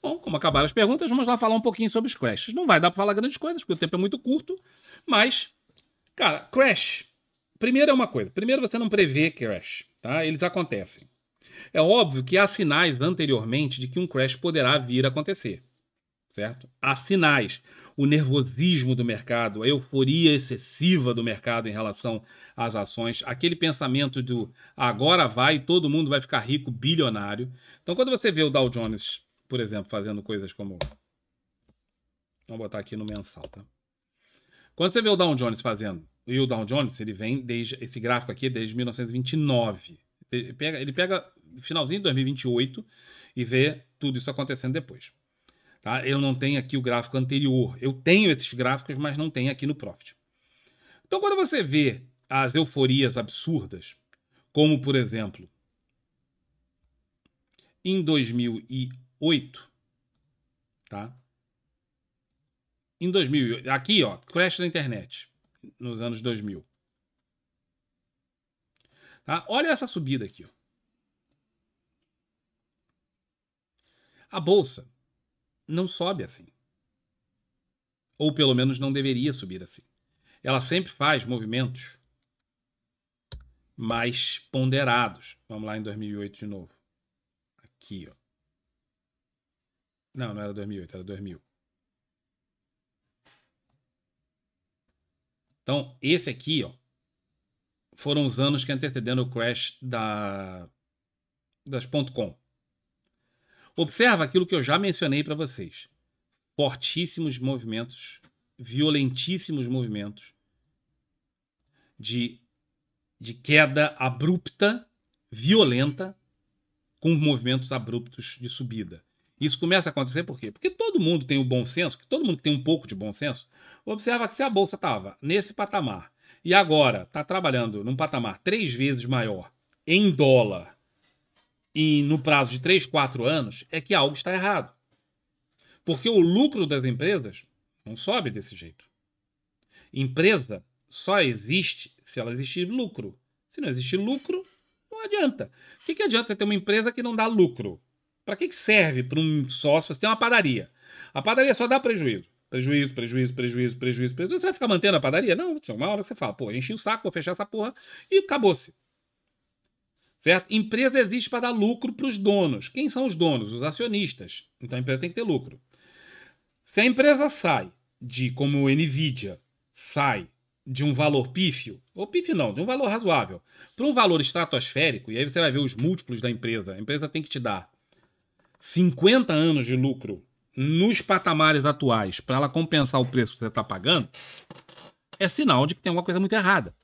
Bom, como acabaram as perguntas, vamos lá falar um pouquinho sobre os crashes. Não vai dar para falar grandes coisas, porque o tempo é muito curto, mas, cara, crash. Primeiro é uma coisa. Primeiro você não prevê crash, tá? Eles acontecem. É óbvio que há sinais anteriormente de que um crash poderá vir a acontecer, certo? Há sinais. O nervosismo do mercado, a euforia excessiva do mercado em relação às ações, aquele pensamento do agora vai, todo mundo vai ficar rico, bilionário. Então, quando você vê o Dow Jones, por exemplo, fazendo coisas como... Vamos botar aqui no mensal, tá? Quando você vê o Dow Jones fazendo, e o Dow Jones, ele vem desde, esse gráfico aqui é desde 1929. Ele pega finalzinho de 2028 e vê tudo isso acontecendo depois. Tá? Eu não tenho aqui o gráfico anterior. Eu tenho esses gráficos, mas não tenho aqui no Profit. Então, quando você vê as euforias absurdas, como, por exemplo, em 2008, tá? Em 2008, aqui, ó, crash da internet, nos anos 2000. Tá? Olha essa subida aqui, ó. A bolsa não sobe assim. Ou pelo menos não deveria subir assim. Ela sempre faz movimentos mais ponderados. Vamos lá em 2008 de novo. Aqui, ó. Não, não era 2008, era 2000. Então, esse aqui, ó, foram os anos que antecederam o crash das .com. Observa aquilo que eu já mencionei para vocês. Fortíssimos movimentos, violentíssimos movimentos de queda abrupta, violenta, com movimentos abruptos de subida. Isso começa a acontecer por quê? Porque todo mundo tem o bom senso, que todo mundo tem um pouco de bom senso, observa que se a bolsa estava nesse patamar e agora está trabalhando num patamar 3 vezes maior em dólar e no prazo de 3, 4 anos, é que algo está errado. Porque o lucro das empresas não sobe desse jeito. Empresa só existe se ela existir lucro. Se não existir lucro, não adianta. O que adianta você ter uma empresa que não dá lucro? Para que serve para um sócio? Você tem uma padaria. A padaria só dá prejuízo. Prejuízo, prejuízo, prejuízo, prejuízo, prejuízo. Você vai ficar mantendo a padaria? Não, tinha uma hora que você fala, pô, enchi o saco, vou fechar essa porra e acabou-se. Certo? Empresa existe para dar lucro para os donos. Quem são os donos? Os acionistas. Então a empresa tem que ter lucro. Se a empresa sai de, como o Nvidia, sai de um valor pífio, ou pífio não, de um valor razoável, para um valor estratosférico, e aí você vai ver os múltiplos da empresa. A empresa tem que te dar 50 anos de lucro nos patamares atuais para ela compensar o preço que você está pagando, é sinal de que tem alguma coisa muito errada.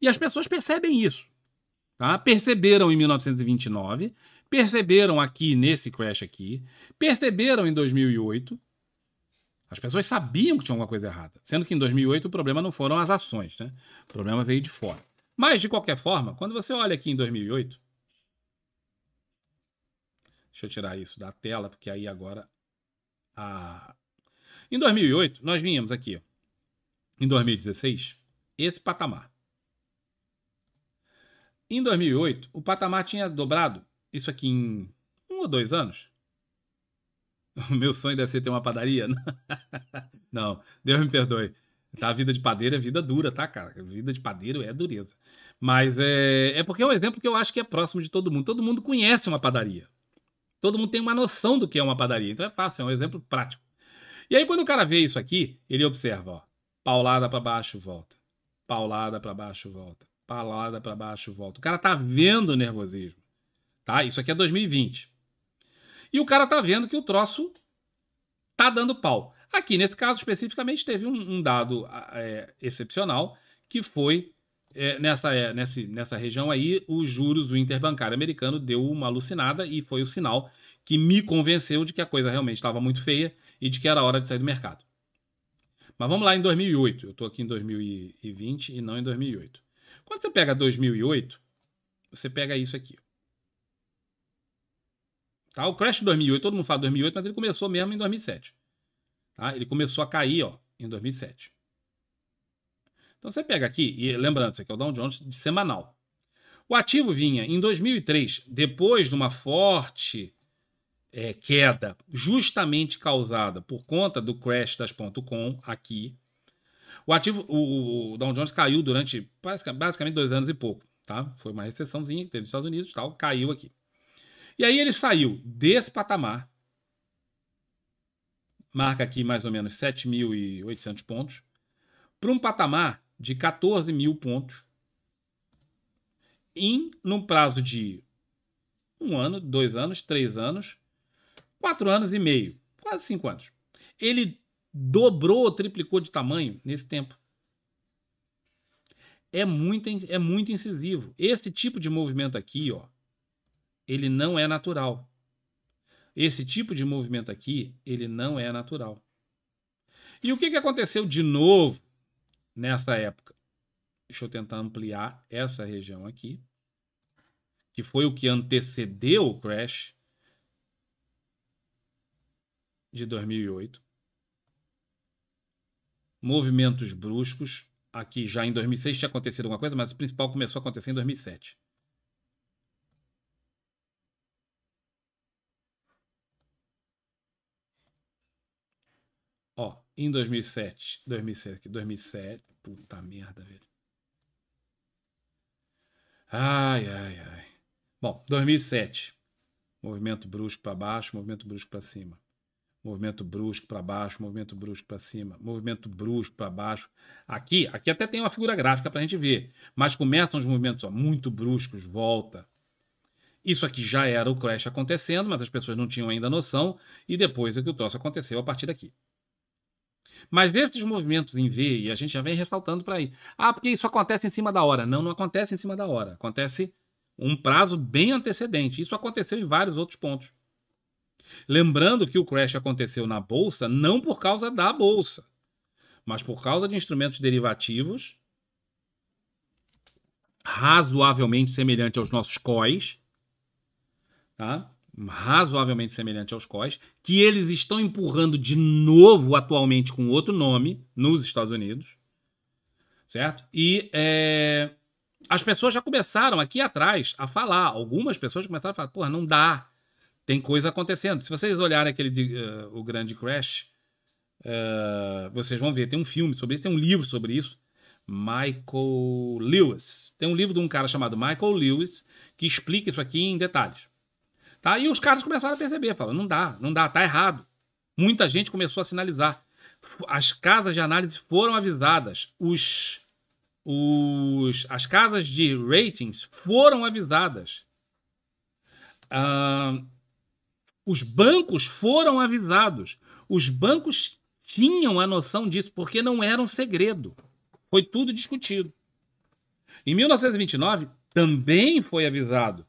E as pessoas percebem isso. Tá? Perceberam em 1929, perceberam aqui nesse crash aqui, perceberam em 2008. As pessoas sabiam que tinha alguma coisa errada. Sendo que em 2008 o problema não foram as ações, né? O problema veio de fora. Mas, de qualquer forma, quando você olha aqui em 2008... Deixa eu tirar isso da tela, porque aí agora... Em 2008, nós vínhamos aqui, ó, em 2016, esse patamar. Em 2008, o patamar tinha dobrado isso aqui em 1 ou 2 anos. O meu sonho deve ser ter uma padaria. Não, Deus me perdoe. Tá, a vida de padeiro é vida dura, tá, cara? A vida de padeiro é dureza. Mas é porque é um exemplo que eu acho que é próximo de todo mundo. Todo mundo conhece uma padaria. Todo mundo tem uma noção do que é uma padaria. Então é fácil, é um exemplo prático. E aí, quando o cara vê isso aqui, ele observa, ó. Paulada para baixo, volta. Paulada para baixo, volta. Paulada para baixo, volta. O cara tá vendo o nervosismo. Tá? Isso aqui é 2020. E o cara tá vendo que o troço tá dando pau. Aqui, nesse caso especificamente, teve um dado excepcional, que foi, nessa região aí, os juros, o interbancário americano deu uma alucinada e foi o sinal que me convenceu de que a coisa realmente estava muito feia e de que era hora de sair do mercado. Mas vamos lá em 2008. Eu estou aqui em 2020 e não em 2008. Quando você pega 2008, você pega isso aqui. Tá? O crash de 2008, todo mundo fala 2008, mas ele começou mesmo em 2007. Tá? Ele começou a cair, ó, em 2007. Então você pega aqui, e lembrando, isso aqui é o Dow Jones de semanal. O ativo vinha em 2003, depois de uma forte queda justamente causada por conta do crash das .com aqui. O Dow Jones caiu durante basicamente 2 anos e pouco, tá? Foi uma recessãozinha que teve nos Estados Unidos e tal, caiu aqui. E aí ele saiu desse patamar, marca aqui mais ou menos 7.800 pontos, para um patamar de 14 mil pontos no prazo de 1 ano, 2 anos, 3 anos, 4 anos e meio, quase 5 anos. Ele dobrou ou triplicou de tamanho nesse tempo. É muito incisivo. Esse tipo de movimento aqui, ó, ele não é natural. Esse tipo de movimento aqui, ele não é natural. E o que aconteceu de novo nessa época? Deixa eu tentar ampliar essa região aqui, que foi o que antecedeu o crash de 2008. Movimentos bruscos. Aqui já em 2006 tinha acontecido alguma coisa, mas o principal começou a acontecer em 2007. Ó, em 2007, puta merda, velho. Ai. Bom, 2007, movimento brusco para baixo, movimento brusco para cima. Movimento brusco para baixo, movimento brusco para cima, movimento brusco para baixo. Aqui até tem uma figura gráfica para a gente ver, mas começam os movimentos muito bruscos, volta. Isso aqui já era o crash acontecendo, mas as pessoas não tinham ainda noção, e depois é que o troço aconteceu a partir daqui. Mas esses movimentos em V, e a gente já vem ressaltando para aí. Porque isso acontece em cima da hora. Não acontece em cima da hora. Acontece um prazo bem antecedente. Isso aconteceu em vários outros pontos. Lembrando que o crash aconteceu na Bolsa não por causa da Bolsa, mas por causa de instrumentos derivativos razoavelmente semelhantes aos nossos COIs, tá? Razoavelmente semelhante aos COIs, que eles estão empurrando de novo atualmente com outro nome nos Estados Unidos, certo? E as pessoas já começaram aqui atrás a falar, algumas pessoas começaram a falar, porra, não dá, tem coisa acontecendo. Se vocês olharem o grande crash, vocês vão ver, tem um filme sobre isso, tem um livro sobre isso, Michael Lewis. Tem um livro de um cara chamado Michael Lewis que explica isso aqui em detalhes. Tá? E os caras começaram a perceber, falam, não dá, tá errado. Muita gente começou a sinalizar. As casas de análise foram avisadas. As casas de ratings foram avisadas. Os bancos foram avisados. Os bancos tinham a noção disso, porque não era um segredo. Foi tudo discutido. Em 1929, também foi avisado.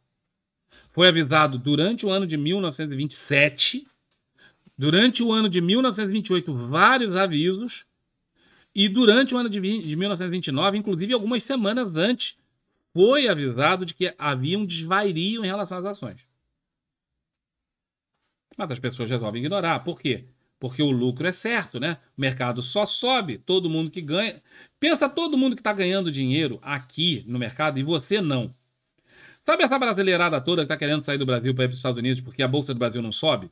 Foi avisado durante o ano de 1927, durante o ano de 1928, vários avisos, e durante o ano de 1929, inclusive algumas semanas antes, foi avisado de que havia um desvario em relação às ações. Mas as pessoas resolvem ignorar. Por quê? Porque o lucro é certo, né? O mercado só sobe, todo mundo que ganha... Pensa todo mundo que está ganhando dinheiro aqui no mercado e você não. Sabe essa brasileirada toda que está querendo sair do Brasil para ir para os Estados Unidos porque a Bolsa do Brasil não sobe?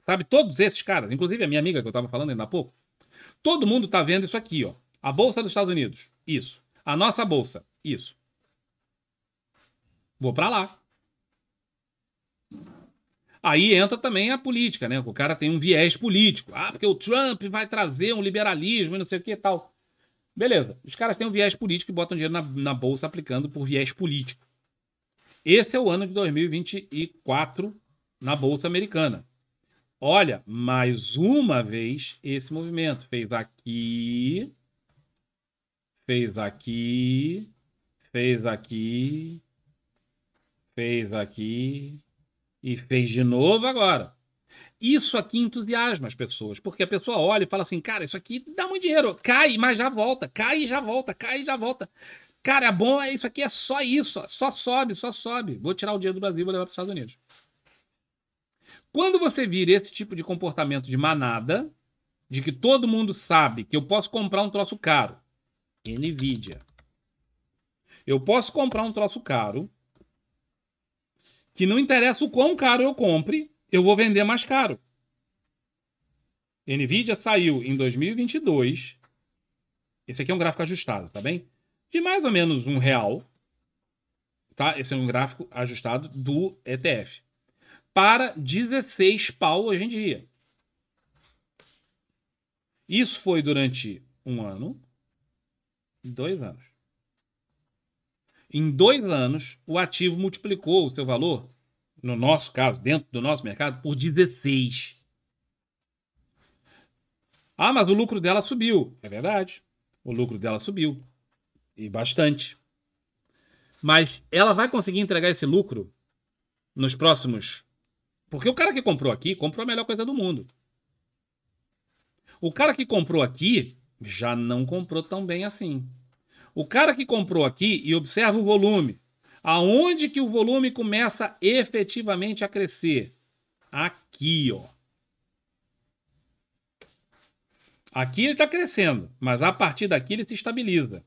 Sabe, todos esses caras, inclusive a minha amiga que eu estava falando ainda há pouco, todo mundo está vendo isso aqui, ó. A Bolsa dos Estados Unidos, isso. A nossa Bolsa, isso. Vou para lá. Aí entra também a política, né? O cara tem um viés político. Porque o Trump vai trazer um liberalismo e não sei o que e tal. Beleza. Os caras têm um viés político e botam dinheiro na Bolsa aplicando por viés político. Esse é o ano de 2024 na Bolsa Americana. Olha, mais uma vez esse movimento. Fez aqui, fez aqui, fez aqui, fez aqui e fez de novo agora. Isso aqui entusiasma as pessoas, porque a pessoa olha e fala assim, cara, isso aqui dá muito dinheiro. Cai, mas já volta. Cai e já volta. Cai e já volta. Cara, bom, isso aqui é só isso, só sobe, só sobe. Vou tirar o dinheiro do Brasil e vou levar para os Estados Unidos. Quando você vira esse tipo de comportamento de manada, de que todo mundo sabe que eu posso comprar um troço caro, Nvidia, eu posso comprar um troço caro, que não interessa o quão caro eu compre, eu vou vender mais caro. NVIDIA saiu em 2022. Esse aqui é um gráfico ajustado, tá bem? De mais ou menos R$1, tá? Esse é um gráfico ajustado do ETF. Para 16 pau hoje em dia. Isso foi durante 1 ano e 2 anos. Em 2 anos, o ativo multiplicou o seu valor, no nosso caso, dentro do nosso mercado, por 16. Ah, mas o lucro dela subiu. É verdade. O lucro dela subiu. E bastante. Mas ela vai conseguir entregar esse lucro nos próximos... Porque o cara que comprou aqui, comprou a melhor coisa do mundo. O cara que comprou aqui, já não comprou tão bem assim. O cara que comprou aqui, e observa o volume. Aonde que o volume começa efetivamente a crescer? Aqui, ó. Aqui ele está crescendo, mas a partir daqui ele se estabiliza.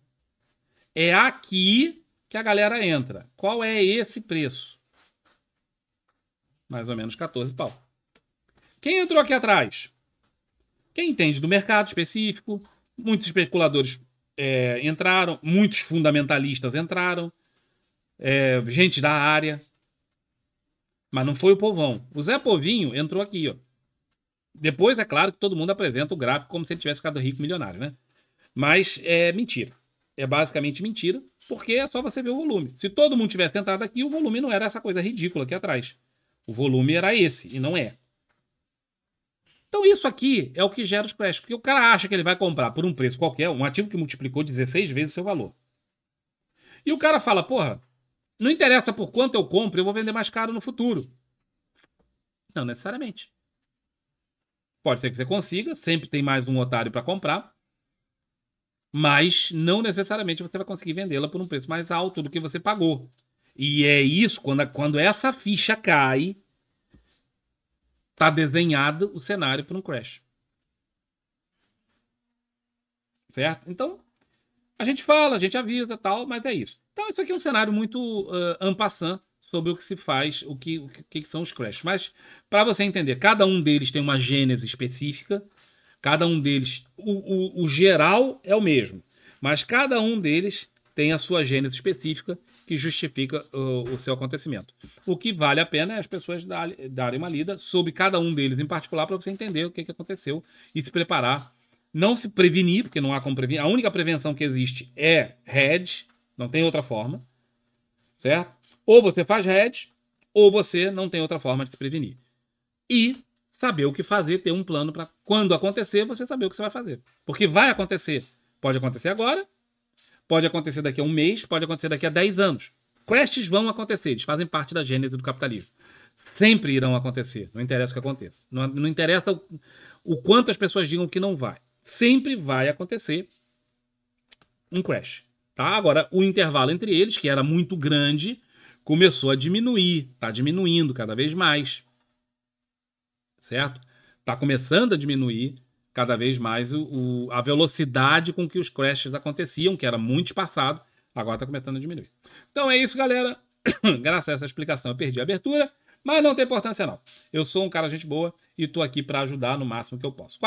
É aqui que a galera entra. Qual é esse preço? Mais ou menos 14 pau. Quem entrou aqui atrás? Quem entende do mercado específico. Muitos especuladores entraram, muitos fundamentalistas entraram, gente da área. Mas não foi o povão. O Zé Povinho entrou aqui, ó. Depois, é claro que todo mundo apresenta o gráfico como se ele tivesse ficado rico, milionário, né? Mas é mentira. É basicamente mentira, porque é só você ver o volume. Se todo mundo tivesse entrado aqui, o volume não era essa coisa ridícula aqui atrás. O volume era esse, e não é. Então isso aqui é o que gera os crashes. Porque o cara acha que ele vai comprar por um preço qualquer, um ativo que multiplicou 16 vezes o seu valor. E o cara fala, porra, não interessa por quanto eu compro, eu vou vender mais caro no futuro. Não necessariamente. Pode ser que você consiga, sempre tem mais um otário para comprar, mas não necessariamente você vai conseguir vendê-la por um preço mais alto do que você pagou. E é isso, quando essa ficha cai, tá desenhado o cenário para um crash. Certo? Então, a gente fala, a gente avisa tal, mas é isso. Então, isso aqui é um cenário muito en passant sobre o que se faz, o que são os crashes. Mas, para você entender, cada um deles tem uma gênese específica, cada um deles, o geral é o mesmo, mas cada um deles tem a sua gênese específica que justifica o seu acontecimento. O que vale a pena é as pessoas darem uma lida sobre cada um deles em particular para você entender o que aconteceu e se preparar. Não se prevenir, porque não há como prevenir. A única prevenção que existe é hedge, não tem outra forma, certo? Ou você faz hedge, ou você não tem outra forma de se prevenir. E saber o que fazer, ter um plano para quando acontecer, você saber o que você vai fazer. Porque vai acontecer. Pode acontecer agora, pode acontecer daqui a 1 mês, pode acontecer daqui a 10 anos. Crashes vão acontecer, eles fazem parte da gênese do capitalismo. Sempre irão acontecer, não interessa o que aconteça. Não interessa o quanto as pessoas digam que não vai. Sempre vai acontecer um crash. Tá? Agora, o intervalo entre eles, que era muito grande, começou a diminuir. Está diminuindo cada vez mais. Certo? Está começando a diminuir cada vez mais a velocidade com que os crashes aconteciam, que era muito espaçado, agora está começando a diminuir. Então é isso, galera. Graças a essa explicação eu perdi a abertura, mas não tem importância não. Eu sou um cara gente boa e estou aqui para ajudar no máximo que eu posso.